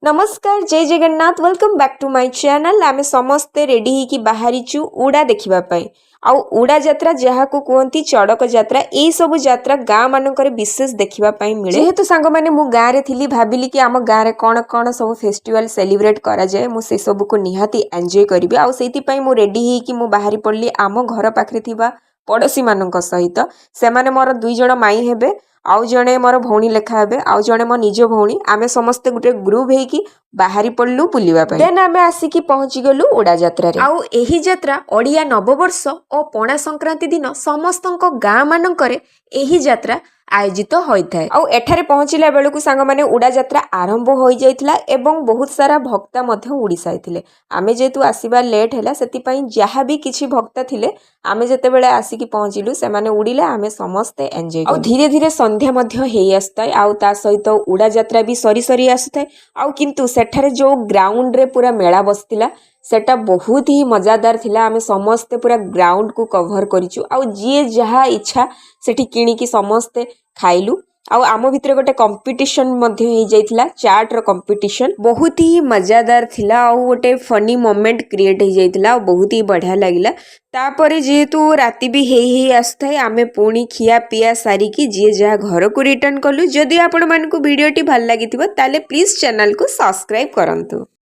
नमस्कार जय Jagannath welcome back to my channel. आमे समस्ते रेडी ही बाहरीचु उड़ा देखिबा पई आउ उड़ा यात्रा जहाँ को कहती चड़क यात्रा यही सब यात्रा गाँ मानकर विशेष देखिबा पई मिले। जेहेतु सांग माने मु गाँ रे थिली भाबिली कि आम गाँ रे कौन कौन सब फेस्टिवल सेलिब्रेट करा जाए मु से सब को निहाती एंजॉय करिबी आउ सेति पई मु रेडी ही कि मु बाहरी पड़ली आम घर पाखरे थिबा पड़ोशी मानक सहित से माने मोर दुई जण माई हेबे आउ जणे मोर भौणी लेखा हेबे आउ जणे मो निज भौणी आमे समस्ते गुटे ग्रुप हेकी बाहरी पड़लु बुलिबा पई। देन आमे आसिकी पहुंची गलु उड़ा यात्रा रे। आउ एही यात्रा ओडिया नववर्ष और पणा संक्रांति दिन समस्तंक गाँ मानकरे एही यात्रा आयोजित होइथाय। आउ एठारे पहुंचिला बेलकु सांग माने उड़ा यात्रा आरंभ होई जाइथिला एवं बहुत सारा भक्ता मध्य उड़ी साइथिले। आमे जेतु आसीबा लेट हैला सेति पई जहा भी किछि भक्ता थिले आमे जेते बेले आसिकी पहुंचिलु से माने उड़ीले आमे समस्ते एन्जॉय आउ धीरे धीरे संध्या मध्य हेई आस्ताय आउ ता सहित उड़ा यात्रा भी सरी सरी आसुथाय आउ किंतु सेठारे जो ग्राउंड रे पूरा मेला बसतिला सेटा बहुत ही मजादार थिला। आमे समस्ते पूरा ग्राउंड को कवर करिचु आउ जी जहा इच्छा सेठी किणिकी समस्ते खाइलु आउ आम भितर गोटे कंपटीशन मध्य हो जाइथिला चाट रो कंपटीशन बहुत ही मजादार थिला आउ गोटे फनी मोमेंट क्रिएट हो जाइथिला आउ बहुत ही बढ़िया लागिला। तापरे जेहेतु राति भी हेई आसथाय आमे पुणी खिया पिया सारिकी जी जहा घर को रिटर्न कलु। जदि आपण मानकु वीडियोटी भल लागिथिबो ताले प्लीज चैनल को सब्सक्राइब करंतु।